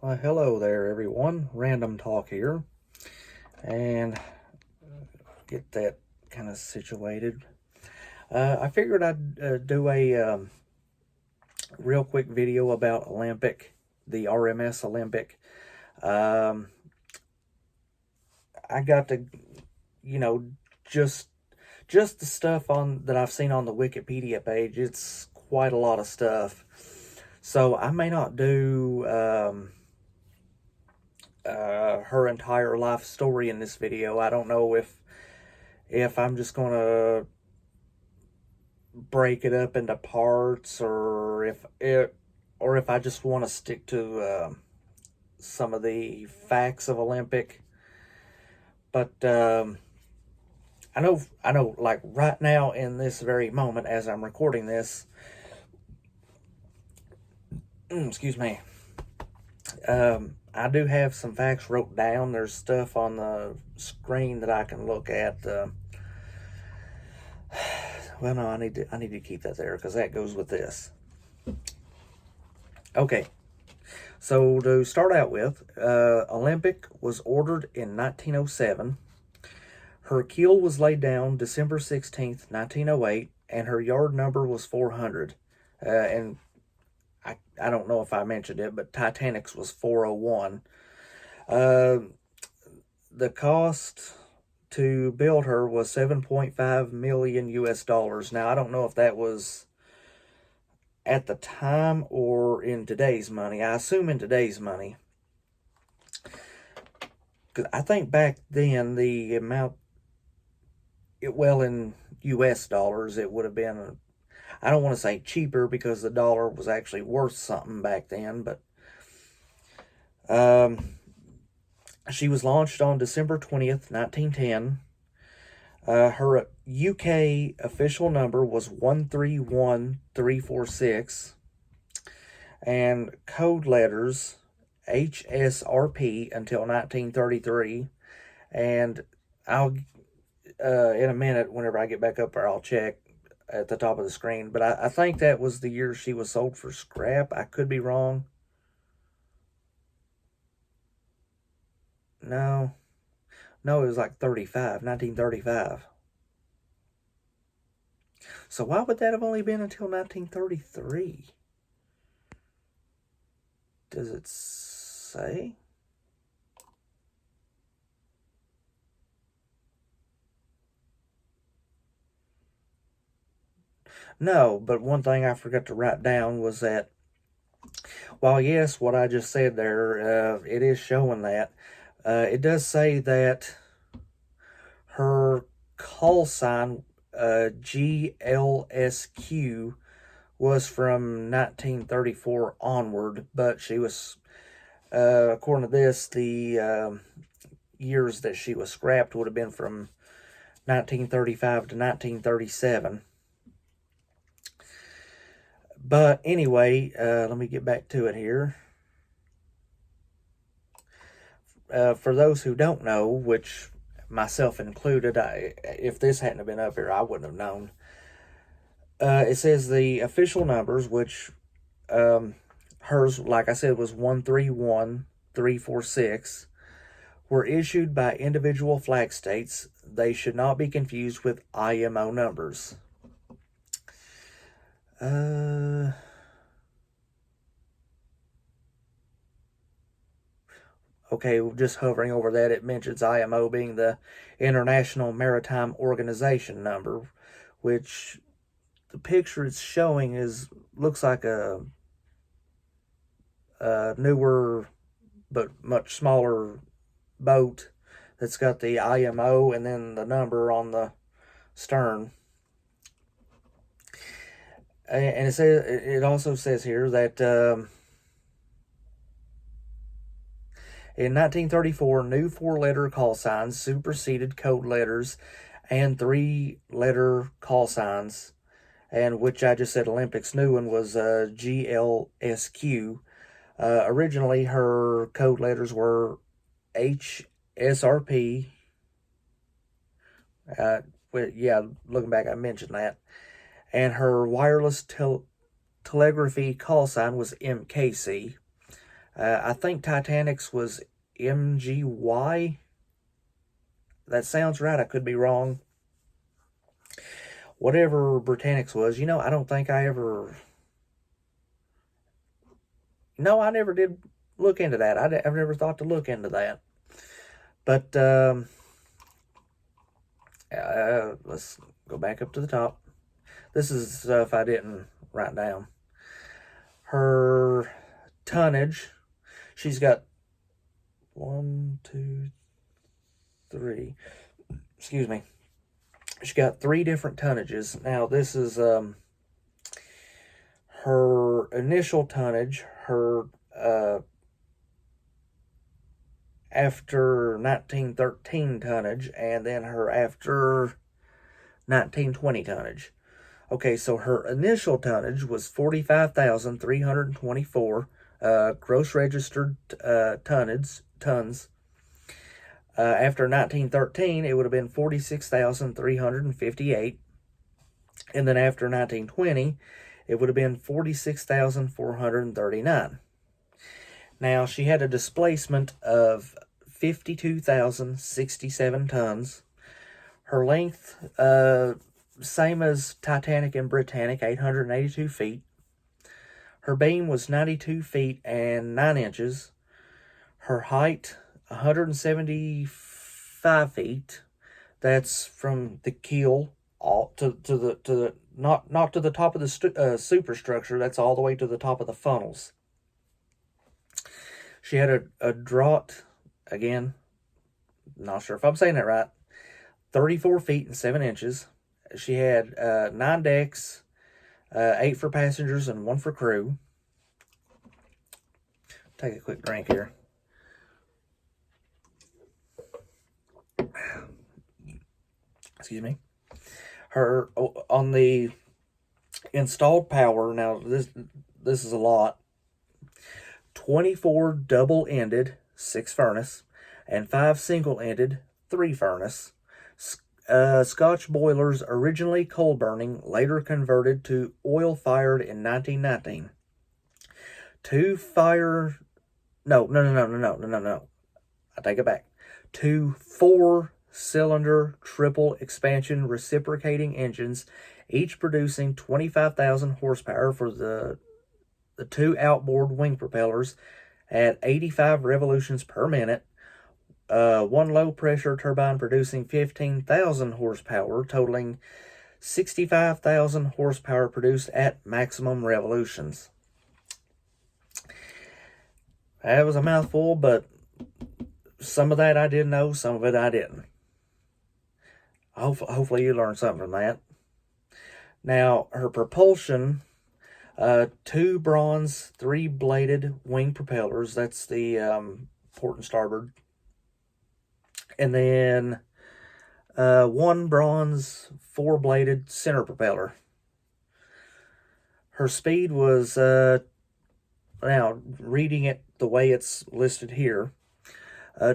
Well, hello there, everyone. Random Talk here, and get that kind of situated. I figured I'd do a real quick video about Olympic, the RMS Olympic. Um, I got to, you know, just just the stuff on that I've seen on the Wikipedia page. It's quite a lot of stuff, so I may not do her entire life story in this video. I don't know if I'm just gonna break it up into parts, or if I just want to stick to some of the facts of Olympic. But I know, like right now in this very moment, as I'm recording this, excuse me. I do have some facts wrote down. There's stuff on the screen that I can look at. Well, no, I need to keep that there because that goes with this. Okay, so to start out with, Olympic was ordered in 1907. Her keel was laid down December 16th, 1908, and her yard number was 400. And I don't know if I mentioned it, but Titanic's was 401. The cost to build her was 7.5 million US dollars. Now, I don't know if that was at the time or in today's money. I assume in today's money. Because I think back then the amount, in US dollars, it would have been, I don't want to say cheaper because the dollar was actually worth something back then, but she was launched on December 20th, 1910. Her UK official number was 131346, and code letters HSRP until 1933. And I'll, in a minute, whenever I get back up there, I'll check at the top of the screen. But I think that was the year she was sold for scrap. I could be wrong. No, it was like 1935. So why would that have only been until 1933? Does it say? No, but one thing I forgot to write down was that, while yes, what I just said there, it is showing that, it does say that her call sign, GLSQ, was from 1934 onward, but she was, according to this, the years that she was scrapped would have been from 1935 to 1937. But anyway, let me get back to it here. For those who don't know, which myself included, if this hadn't have been up here, I wouldn't have known. It says the official numbers, which hers, like I said, was 131346, were issued by individual flag states. They should not be confused with IMO numbers. Okay, just hovering over that, it mentions IMO being the International Maritime Organization number, which the picture it's showing looks like a newer but much smaller boat that's got the IMO and then the number on the stern. And it also says here that in 1934, new 4-letter call signs superseded code letters and 3-letter call signs, and which I just said Olympic's new one was GLSQ. Originally, her code letters were HSRP. Yeah, looking back, I mentioned that. And her wireless telegraphy call sign was MKC. I think Titanic's was MGY. That sounds right. I could be wrong. Whatever Britannic's was, I don't think I ever. No, I never did look into that. I've never thought to look into that. But let's go back up to the top. This is stuff I didn't write down. Her tonnage, she's got 1, 2, 3. Excuse me. She's got 3 different tonnages. Now, this is her initial tonnage, her after 1913 tonnage, and then her after 1920 tonnage. Okay, so her initial tonnage was 45,324 gross registered tons. After 1913, it would have been 46,358. And then after 1920, it would have been 46,439. Now, she had a displacement of 52,067 tons. Her length, same as Titanic and Britannic, 882 feet. Her beam was 92 feet and 9 inches. Her height, 175 feet. That's from the keel all to the not to the top of the superstructure. That's all the way to the top of the funnels. She had a draught, again, not sure if I'm saying that right, 34 feet and 7 inches. She had 9 decks, 8 for passengers and 1 for crew. Take a quick drink here. Excuse me. Her on the installed power. Now this is a lot. 24 double-ended 6 furnace and 5 single-ended 3 furnace. Scotch boilers, originally coal burning, later converted to oil fired in 1919. 2 fire. No. I take it back. 2 4-cylinder triple expansion reciprocating engines, each producing 25,000 horsepower for the 2 outboard wing propellers at 85 revolutions per minute. 1 low pressure turbine producing 15,000 horsepower, totaling 65,000 horsepower produced at maximum revolutions. That was a mouthful, but some of that I did know, some of it I didn't. Hopefully you learned something from that. Now, her propulsion, 2 bronze 3-bladed wing propellers. That's the port and starboard. And then 1 bronze 4-bladed center propeller. Her speed was, now reading it the way it's listed here,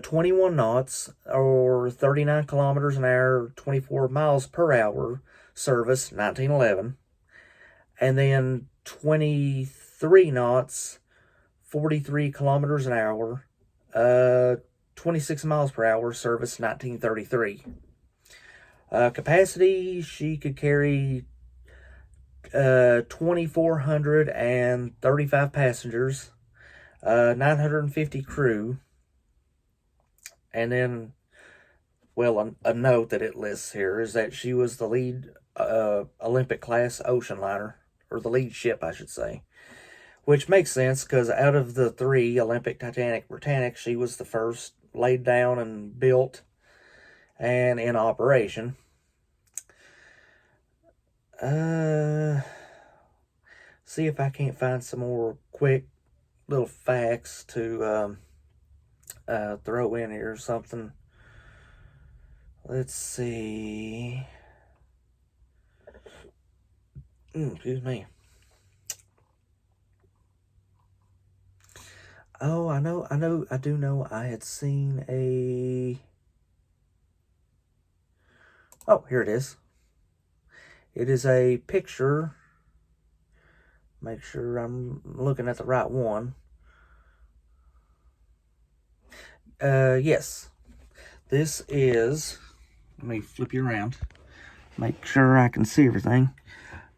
21 knots or 39 kilometers an hour, 24 miles per hour, service 1911. And then 23 knots, 43 kilometers an hour, 26 miles per hour, service 1933. Capacity, she could carry 2,435 passengers, 950 crew, and then, well, a note that it lists here is that she was the lead Olympic class ocean liner, or the lead ship, I should say, which makes sense because out of the 3, Olympic, Titanic, Britannic, she was the first laid down and built and in operation. See if I can't find some more quick little facts to throw in here or something. Let's see. Excuse me. Oh, I do know I had seen a... Oh, here it is. It is a picture. Make sure I'm looking at the right one. Yes. This is, let me flip you around. Make sure I can see everything.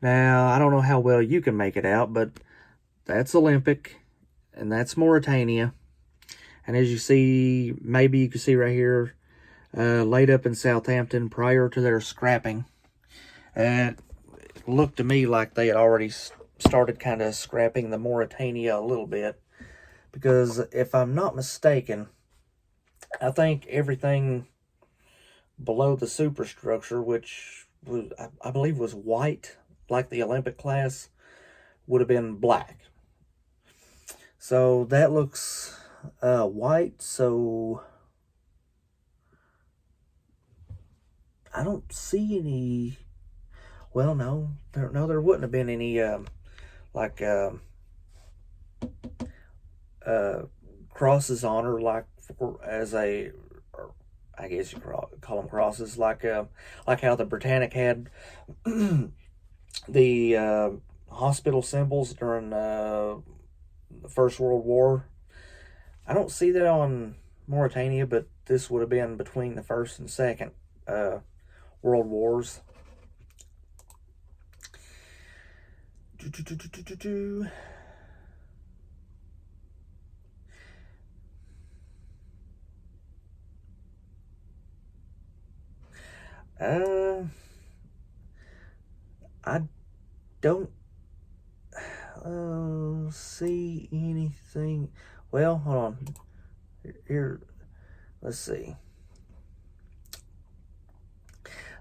Now, I don't know how well you can make it out, but that's Olympic, and that's Mauritania. And as you see, maybe you can see right here, laid up in Southampton prior to their scrapping. And it looked to me like they had already started kind of scrapping the Mauritania a little bit. Because if I'm not mistaken, I think everything below the superstructure, which was, I believe was white, like the Olympic class, would have been black. So that looks white, so I don't see any. Well, no, there wouldn't have been any like crosses on her, like as a, or I guess you call them crosses, like how the Britannic had the hospital symbols during the First World War. I don't see that on Mauritania, but this would have been between the First and Second World Wars. I don't see anything. Well, hold on. Here, let's see.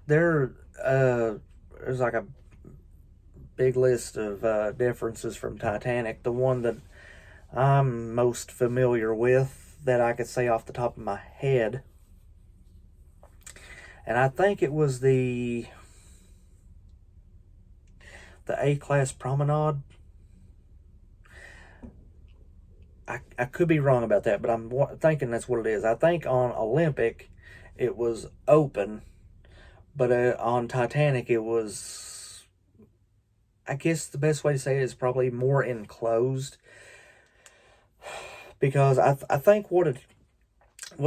There's like a big list of differences from Titanic. The one that I'm most familiar with that I could say off the top of my head, and I think it was the A-class promenade. I could be wrong about that, but I'm thinking that's what it is. I think on Olympic it was open, but on Titanic it was, I guess the best way to say it is probably more enclosed, because I think what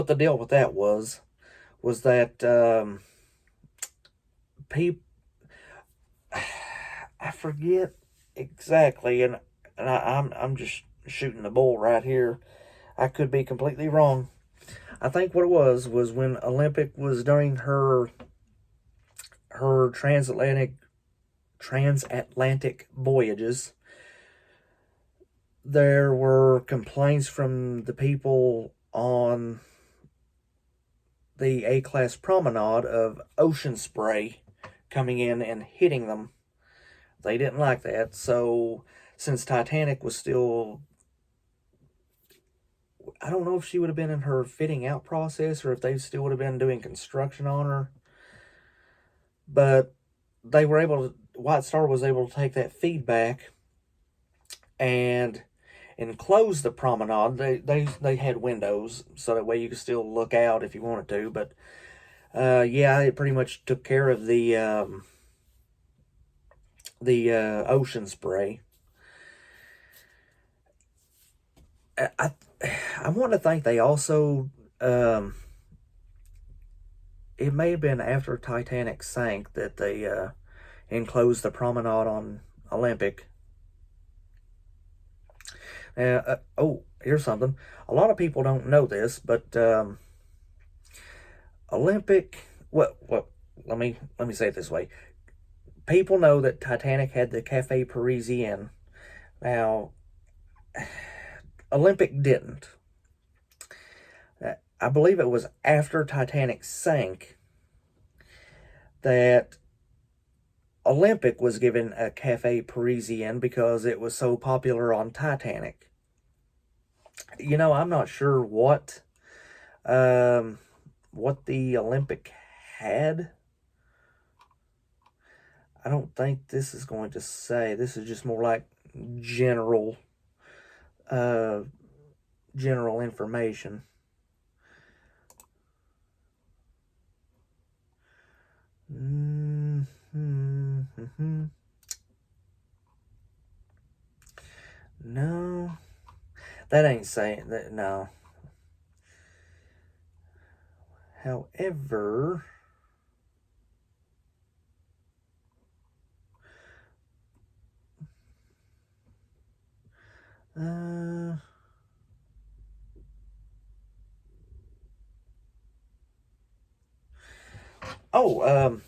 the deal with that was that people, I forget exactly, and I'm just shooting the bull right here. I could be completely wrong. I think what it was when Olympic was during her transatlantic voyages, there were complaints from the people on the A-class promenade of ocean spray coming in and hitting them. They didn't like that, so since Titanic was still, I don't know if she would have been in her fitting out process or if they still would have been doing construction on her, but they were able to, White Star was able to take that feedback and enclose the promenade. They had windows, so that way you could still look out if you wanted to, but yeah, it pretty much took care of the ocean spray. I want to think they also, it may have been after Titanic sank that they enclosed the promenade on Olympic. Oh, here's something. A lot of people don't know this, but Olympic. Well, let me say it this way. People know that Titanic had the Cafe Parisien. Now, Olympic didn't. I believe it was after Titanic sank that Olympic was given a Cafe Parisien because it was so popular on Titanic. You know, I'm not sure what the Olympic had. I don't think this is going to say. This is just more like general information. No, that ain't saying that. No. However, uh, oh,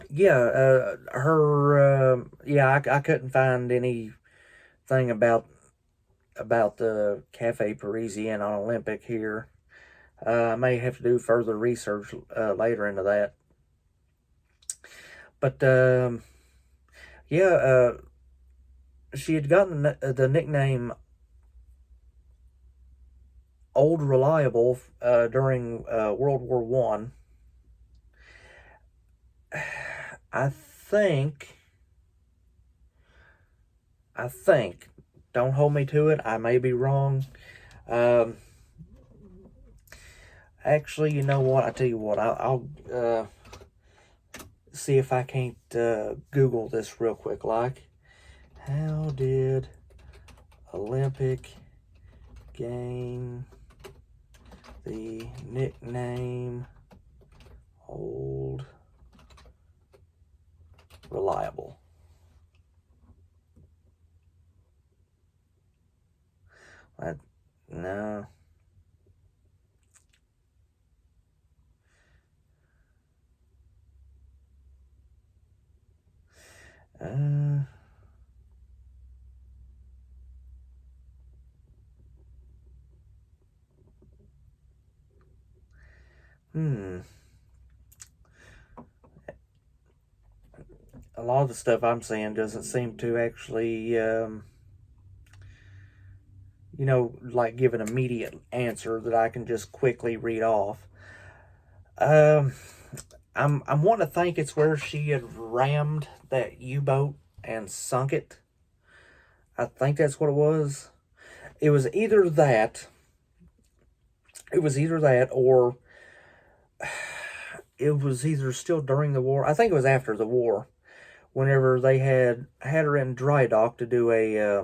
yeah, I couldn't find anything about the Cafe Parisienne on Olympic here. I may have to do further research later into that. But yeah, she had gotten the nickname Old Reliable during World War One. I think. Don't hold me to it. I may be wrong. Um, Actually, you know what? I tell you what. I'll see if I can't Google this real quick. Like, how did Olympic gain the nickname Old Reliable? No. Uh, hmm. A lot of the stuff I'm seeing doesn't seem to actually, like give an immediate answer that I can just quickly read off. Um, I'm wanting to think it's where she had rammed that U-boat and sunk it. I think that's what it was. It was either that. It was either that, or it was either still during the war. I think it was after the war, whenever they had her in dry dock to do a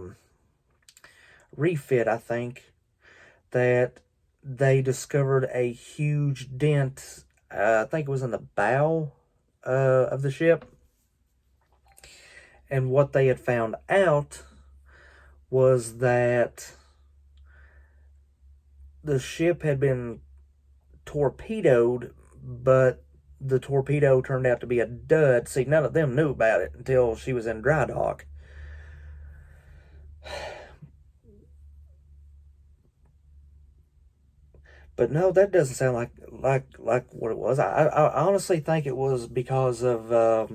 refit. I think that they discovered a huge dent. I think it was in the bow of the ship. And what they had found out was that the ship had been torpedoed, but the torpedo turned out to be a dud. See, none of them knew about it until she was in dry dock. But no, that doesn't sound like what it was. I honestly think it was because of her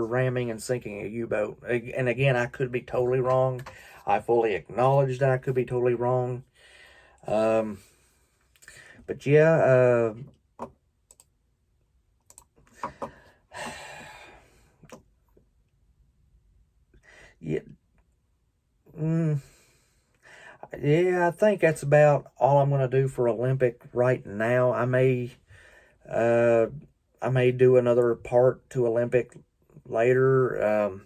ramming and sinking a U-boat. And again, I could be totally wrong. I fully acknowledge that I could be totally wrong. But yeah, yeah, mm, yeah. I think that's about all I'm going to do for Olympic right now. Uh, I may do another part to Olympic later.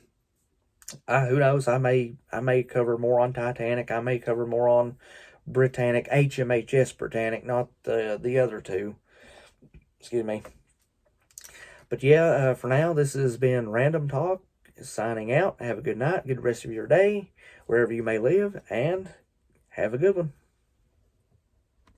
Who knows? I may cover more on Titanic. I may cover more on Britannic, HMHS Britannic, not the other two. Excuse me. But yeah, for now, this has been Random Talk, signing out. Have a good night, good rest of your day, wherever you may live, and have a good one.